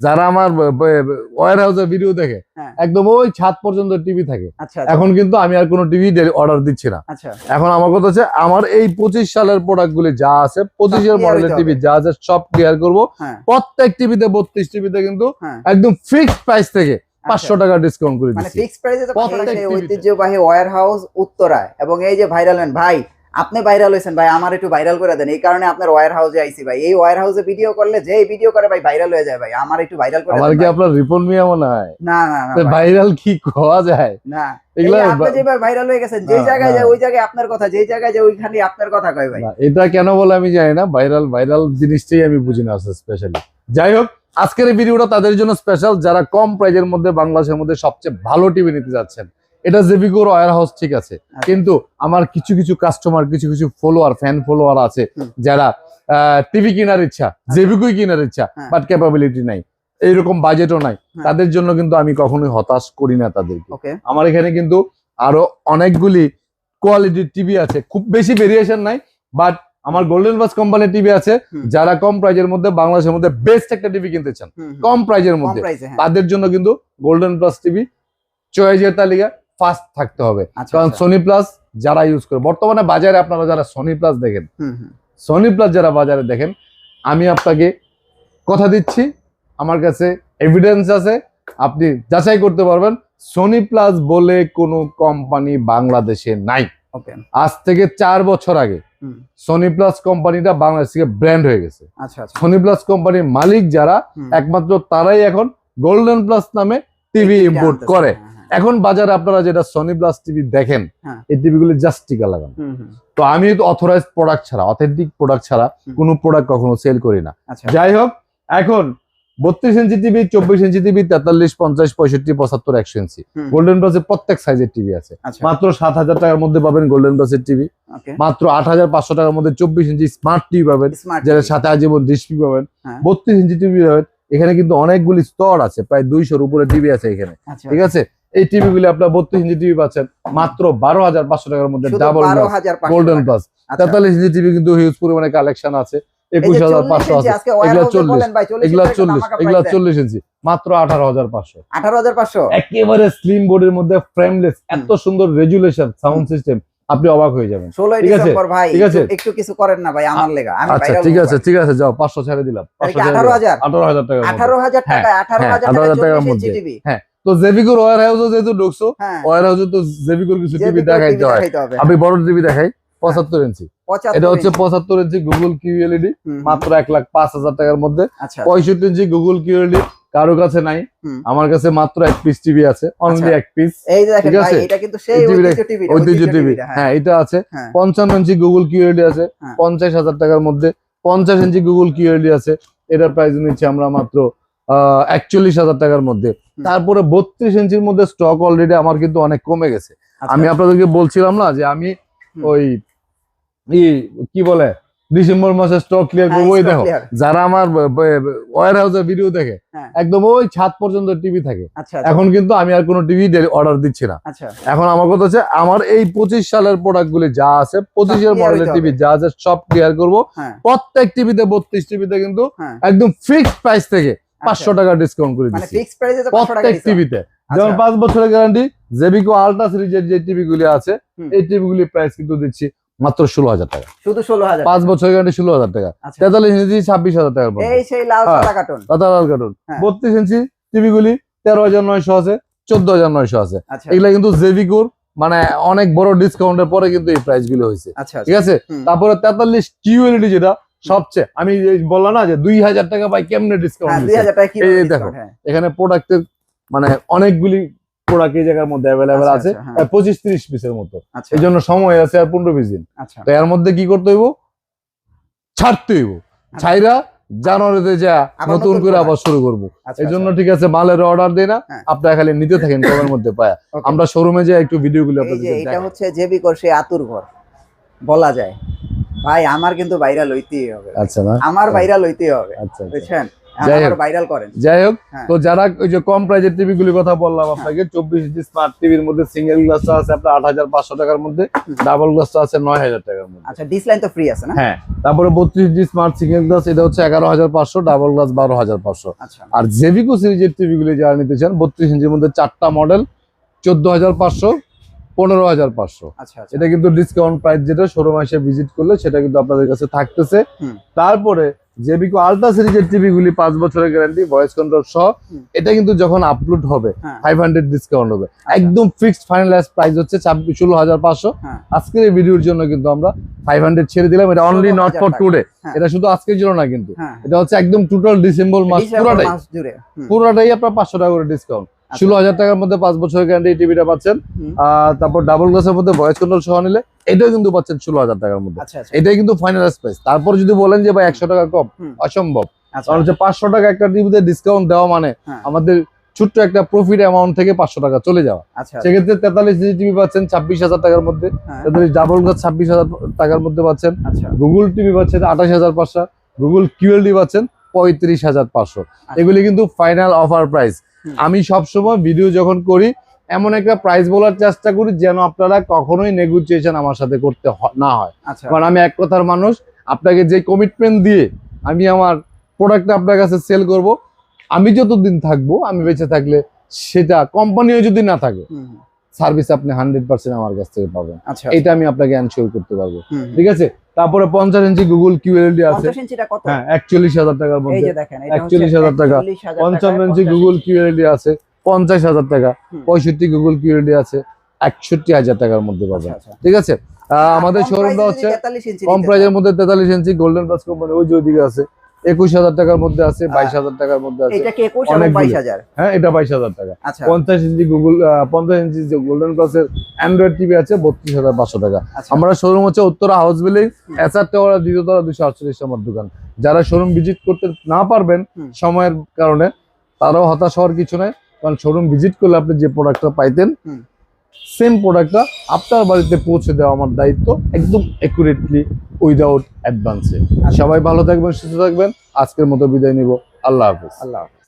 যারা আমার ওয়্যার হাউসের ভিডিও দেখে একদম ওই ছাদ পর্যন্ত টিভি থাকে। এখন কিন্তু আমি আর কোনো টিভি অর্ডার দিচ্ছি না। এখন আমার কথা হচ্ছে আমার এই 25 সালের প্রোডাক্ট গুলি যা আছে, 25 মডেলের টিভি যা আছে সব ক্লিয়ার করবো। প্রত্যেক টিভিতে 32 টিভিতে কিন্তু একদম ফিক্সড প্রাইস থেকে 500 টাকা ডিসকাউন্ট করে দিচ্ছি। মানে ফিক্সড প্রাইসে তো ঐতিহ্যবাহী ওয়্যার হাউস উত্তরায়। এবং এই যে ভাইরাল ম্যান ভাই, আপনি ভাইরাল হয়েছেন ভাই, আমার একটু ভাইরাল করে দেন। এই কারণে আপনার ওয়্যার হাউসে আইছি ভাই। এই ওয়্যার হাউসে ভিডিও করলে যে ভিডিও করে ভাই ভাইরাল হয়ে যায় ভাই। আমার একটু ভাইরাল করে দেন। আমার কি আপনার রিপন মিয়া মনে হয়? না না না ভাইরাল কি কোয়া যায় না। এগুলা আপনি যে ভাই ভাইরাল হয়ে গেছেন, যে জায়গায় যায় ওই জায়গায় আপনার কথা, যে জায়গায় যায় ওইখানে আপনার কথা কয় ভাই। এটা কেন বলে আমি জানি না, ভাইরাল জিনিসটাই আমি বুঝি না স্পেশালি। যাই হোক, আজকের এই ভিডিওটা তাদের জন্য স্পেশাল যারা কম প্রাইজের মধ্যে বাংলাদেশের মধ্যে সবচেয়ে ভালো টিভি নিতে যাচ্ছেন। এটা জেবিকোর ওয়্যার হাউস ঠিক আছে, কিন্তু আমার কিছু কিছু কাস্টমার, কিছু কিছু ফলোয়ার, ফ্যান ফলোয়ার আছে যারা টিভি কেনার ইচ্ছা, জেবিকোই কেনার ইচ্ছা, বাট ক্যাপাবিলিটি নাই, এইরকম বাজেটও নাই। তাদের জন্য কিন্তু আমি কখনোই হতাশ করি না তাদেরকে। আমার এখানে কিন্তু আরো অনেকগুলি কোয়ালিটির টিভি আছে, খুব বেশি ভেরিয়েশন নাই, বাট আমার গোল্ডেন বাস কোম্পানির টিভি আছে। যারা কম প্রাইজের মধ্যে বাংলাদেশের মধ্যে বেস্ট একটা টিভি কিনতে চান কম প্রাইজের মধ্যে, তাদের জন্য কিন্তু গোল্ডেন প্লাস টিভি চয়েসের তালিকা ফার্স্ট থাকতে হবে। কারণ সোনি প্লাস যারা ইউজ করে বর্তমানে বাজারে, আপনারা যারা সোনি প্লাস দেখেন, সোনি প্লাস যারা বাজারে দেখেন, আমি আপনাকে কথা দিচ্ছি, আমার কাছে এভিডেন্স আছে, আপনি যাচাই করতে পারবেন। সোনি প্লাস বলে কোনো কোম্পানি বাংলাদেশে নাই। আজ থেকে 4 বছর আগে সোনি প্লাস কোম্পানিটা বাংলাদেশ থেকে ব্র্যান্ড হয়ে গেছে। সোনি প্লাস কোম্পানির মালিক যারা, একমাত্র তারাই এখন গোল্ডেন প্লাস নামে টিভি ইম্পোর্ট করে। এখন বাজারে আপনারা যেটা সোনি প্লাস টিভি দেখেন, এই টিভিগুলি জাস্ট টিকা লাগানো। তো আমি তো অথরাইজড প্রোডাক্ট ছাড়া, অথেন্টিক প্রোডাক্ট ছাড়া কোনো প্রোডাক্ট কখনো সেল করি না। যাই হোক, এখন 32 ইঞ্চি টিভি, 24 ইঞ্চি টিভি, 43, 50, 65, 75, 100 ইঞ্চি গোল্ডেন প্লাসের প্রত্যেক সাইজের টিভি আছে। মাত্র 7,000 টাকার মধ্যে পাবেন গোল্ডেন প্লাসের টিভি। মাত্র 8,500 টাকার মধ্যে 24 ইঞ্চি স্মার্ট টিভি পাবেন, যেটা সাথে আজীবন ডিশ টিভি পাবেন। 32 ইঞ্চি টিভি পাবেন। এখানে কিন্তু অনেকগুলি স্তর আছে, প্রায় 200-র উপরে টিভি আছে এখানে, ঠিক আছে। এই টিভি গুলি আপনার 32 ইঞ্চি টিভি পাচ্ছেন মাত্র 12,500 টাকার মধ্যে, double golden plus. 43 inch TV কিন্তু হিউজ পরিমাণে কালেকশন আছে, 21,500 আছে, এগুলা 40 ইঞ্চি মাত্র 18,500। একেবারে স্লিম বোর্ডের মধ্যে ফ্রেমলেস, এত সুন্দর রেজুলেশন সাউন্ড সিস্টেম, আপনি অবাক হয়ে যাবেন। 16 ডিসেম্বর ভাই, একটু কিছু করেন না ভাই আমার লাগা। আচ্ছা ঠিক আছে যাও, 500 ছেড়ে দিলাম। 18,000 টাকা, 18,000 টাকা, 18,000 টাকার মধ্যে। হ্যাঁ, তো জেবিকোর ওয়্যার হাউসে যেহেতু ঢুকছো, ওয়্যার হাউসে তো জেবিকোর কিছু টিভি দেখাইতে হয়। আমি বড় টিভি দেখাই, 75 ইঞ্চি। এটা হচ্ছে 75 ইঞ্চি গুগল কিউএলইডি, মাত্র 1,05,000 টাকার মধ্যে। 65 ইঞ্চি গুগল কিউএলইডি কারো কাছে নাই, আমার কাছে মাত্র এক পিস টিভি আছে, অনলি এক পিস। এই দেখেন ভাই, এটা কিন্তু সেই ঐতিহ্য টিভি। হ্যাঁ, এটা আছে। 55 ইঞ্চি গুগল কিউএলইডি আছে 50,000 টাকার মধ্যে। 50 ইঞ্চি গুগল কিউএলইডি আছে, এটার প্রাইস নিচ্ছি আমরা মাত্র 41,000 টাকার মধ্যে। তারপরে 32 ইঞ্চির মধ্যে স্টক অলরেডি আমার কিন্তু অনেক কমে গেছে। আমি আপনাদেরকে বলছিলাম না যে আমি ওই কি বলে ডিসেম্বর মাসে স্টক ক্লিয়ার করবো। ওই দেখো, যারা আমার ওয়্যার হাউসের ভিডিও দেখে একদম ওই ছাদ পর্যন্ত টিভি থাকে। এখন কিন্তু আমি আর কোনো টিভি অর্ডার দিচ্ছি না। এখন আমার কথা হচ্ছে আমার এই 25 সালের প্রোডাক্ট গুলি যা আছে, 25 মডেলের টিভি যা আছে সব ক্লিয়ার করবো। প্রত্যেক টিভিতে 32 টিভিতে কিন্তু একদম ফিক্সড প্রাইস থেকে 500 টাকা ডিসকাউন্ট করে দিচ্ছি প্রত্যেক টিভিতে। যেমন 5 বছরের গ্যারান্টি জেবিকো আলট্রা সিরিজের যে টিভি গুলি আছে, এই টিভি গুলি প্রাইস কিন্তু দিচ্ছি মাত্র 16,000 টাকা, শুধু 16,000। 5 বছরের গ্যারান্টি 16,000 টাকা। 43 ইঞ্চি 26,000 টাকার মধ্যে, এই সেই লাল সাদা কার্টুন, লাল কার্টুন। 32 ইঞ্চি টিভি গুলি 13,900 আছে, 14,900 আছে। এগুলা কিন্তু জেবিকোর মানে অনেক বড় ডিসকাউন্টের পরে কিন্তু এই প্রাইস গুলো হয়েছে, ঠিক আছে। তারপরে 43 কিউএলইডি যেটা সবচেয়ে, আমি বললাম না যে 2,000 টাকা পাই কেমনে ডিসকাউন্ট, এই দেখো এখানে প্রোডাক্টের মানে অনেকগুলি প্রোডাক্ট এই জায়গার মধ্যে অ্যাভেলেবেল আছে, 25-30 পিসের মতো। এই জন্য সময় আছে আর 15 পিস দিন। তো এর মধ্যে কি করতে হইব, ছাড়তে হইব। ছাইরা জানুয়ারিতে যা নতুন করে আবার শুরু করবো। এই জন্য ঠিক আছে, মালের অর্ডার দেই না, আপনারা খালি নিতে থাকেন কমের মধ্যে পায়। আমরা শোরুমে যাই একটু ভিডিও গুলো আপনাদের দেখাই। এটা হচ্ছে জেবিকোর সেই আতুর ঘর বলা যায় ভাই। আমার কিন্তু ভাইরাল হইতেই হবে। আচ্ছা না, আমার ভাইরাল হইতেই হবে, বুঝছেন। যাই হোক ভাইরাল করেন। যাই হোক, হ্যাঁ। তো যারা ওই যে কম প্রাইজের টিভি গুলির কথা বললাম আপনাকে, 24 ইঞ্চি স্মার্ট টিভির মধ্যে সিঙ্গেল গ্লাসটা আছে আপনার 8,500 টাকার মধ্যে, ডাবল গ্লাসটা আছে 9,000 টাকার মধ্যে। আচ্ছা, ডিসলাইন তো ফ্রি আছে না? হ্যাঁ, তারপরে 32 ইঞ্চি স্মার্ট সিঙ্গেল গ্লাস এটা হচ্ছে 11,500, ডাবল গ্লাস 12,500। আচ্ছা আর জেভিকো সিরিজের টিভি গুলি যারা নিতে চান 32 ইঞ্চির মধ্যে 4টা মডেল, 14,500, 15,500। আচ্ছা আচ্ছা। এটা কিন্তু ডিসকাউন্ট প্রাইস, যেটা শোরুম এসে ভিজিট করলে সেটা কিন্তু আপনাদের কাছে থাকতেছে। হুম। তারপরে জেভিকো আলট্রা সিরিজের টিভি গুলি 5 বছরের গ্যারান্টি, ভয়েস কন্ট্রোল সহ। হুম। এটা কিন্তু যখন আপলোড হবে হ্যাঁ। 500 ডিসকাউন্ট হবে। একদম ফিক্সড ফাইনালাইজ প্রাইস হচ্ছে 16,500। হ্যাঁ। আজকের এই ভিডিওর জন্য কিন্তু আমরা 500 ছেড়ে দিলাম। এটা অনলি নট ফর 16,000 টুডে, হ্যাঁ। এটা শুধু আজকের জন্য না, কিন্তু হ্যাঁ। এটা হচ্ছে একদম টোটাল ডিসেম্বর মাস পুরোটাই, মাস জুড়ে। হুম। পুরোটাই আপনার 500 টাকা করে ডিসকাউন্ট। আচ্ছা। 16,000 টাকার মধ্যে 5 বছরের গ্যারান্টি টিভিটা পাচ্ছেন। হুম। তারপর ডাবল গ্লাসের মধ্যে ভয়েস কন্ট্রোল সহ নিলে এটাও কিন্তু পাচ্ছেন 16,000 টাকার মধ্যে। আচ্ছা আচ্ছা। এটাই কিন্তু ফাইনালাইজ প্রাইস। তারপর যদি বলেন যে ভাই 100 টাকা কম, হুম। অসম্ভব। আচ্ছা কারণ হচ্ছে 500 টাকা একটা টিভিতে ডিসকাউন্ট দেওয়া মানে হ্যাঁ। আমাদের ছোট্ট একটা প্রফিট অ্যামাউন্ট থেকে 500 টাকা চলে যাওয়া। আচ্ছা সেক্ষেত্রে 43 ইঞ্চি টিভি পাচ্ছেন 26,000 টাকার মধ্যে, হ্যাঁ। 43 ডাবল গ্লাস 26,000 টাকার মধ্যে পাচ্ছেন। আচ্ছা গুগল টিভি পাচ্ছেন 28,500, গুগল কিউএলডি পাচ্ছেন 35,500। এগুলি কিন্তু ফাইনাল অফার প্রাইস। হুম। আমি সবসময় ভিডিও যখন করি এমন একটা প্রাইস বলার চেষ্টা করি যেন আপনারা কখনোই নেগোসিয়েশন আমার সাথে করতে না হয়। আচ্ছা কারণ আমি এক কথার মানুষ, আপনাকে যে কমিটমেন্ট দিয়ে আমি আমার প্রোডাক্টটা আপনার কাছে সেল করব, আমি যতদিন থাকবো, আমি বেঁচে থাকলে, সেটা কোম্পানিও যদি না থাকে, হুম, হুম। সার্ভিস আপনি 100% আমার কাছ থেকে পাবেন। আচ্ছা এটা আমি আপনাকে এনশিওর করতে পারবো। হুম, হুম। ঠিক আছে। তারপরে 50 ইঞ্চি গুগল কিউএলডি আছে, 50 ইঞ্চিটা কত? হ্যাঁ 41,000 টাকার এই মধ্যে। যে দেখেন, এটা হচ্ছে 41,000 টাকা। 41,000 55 ইঞ্চি 50 গুগল কিউএলডি আছে 50,000 টাকা। হুম। 65 গুগল কিউএলডি আছে 61,000 টাকার মধ্যে পাবেন। আচ্ছা, আচ্ছা। ঠিক আছে। আমাদের শোরুমটা হচ্ছে 43 ইঞ্চি কম নিতে প্রাইজের চান। মধ্যে 43 ইঞ্চি গোল্ডেন প্লাস কোম্পানি ওই যে ওইদিকে আছে, 21,000 টাকার মধ্যে আছে, 22,000 টাকার মধ্যে আছে। এটা কি 21 এবং অনেকগুলো। 22,000? হ্যাঁ, এটা 22,000 টাকা। আচ্ছা 50 ইঞ্চি গুগল 50 ইঞ্চি যে গোল্ডেন প্লাসের অ্যান্ড্রয়েড টিভি আছে 32,500 টাকা। আচ্ছা। আমরা শোরুম হচ্ছে Uttara house building, SR tower, দ্বিতীয়তলা, 248 নম্বর দোকান। যারা শোরুম ভিজিট করতে না পারবেন হুম। সময়ের কারণে, তারাও হতাশ হওয়ার কিছু নাই। কারণ শোরুম ভিজিট করলে আপনি যে প্রোডাক্টটা পাইতেন, হুম। সেম প্রোডাক্টটা আপনার বাড়িতে পৌঁছে দেওয়া আমার দায়িত্ব, একদম একুরেটলি, উইদাউট অ্যাডভান্সে। সবাই ভালো থাকবেন, সুস্থ থাকবেন। আজকের মতো বিদায় নিব। আল্লাহ হাফেজ। আল্লাহ হাফেজ।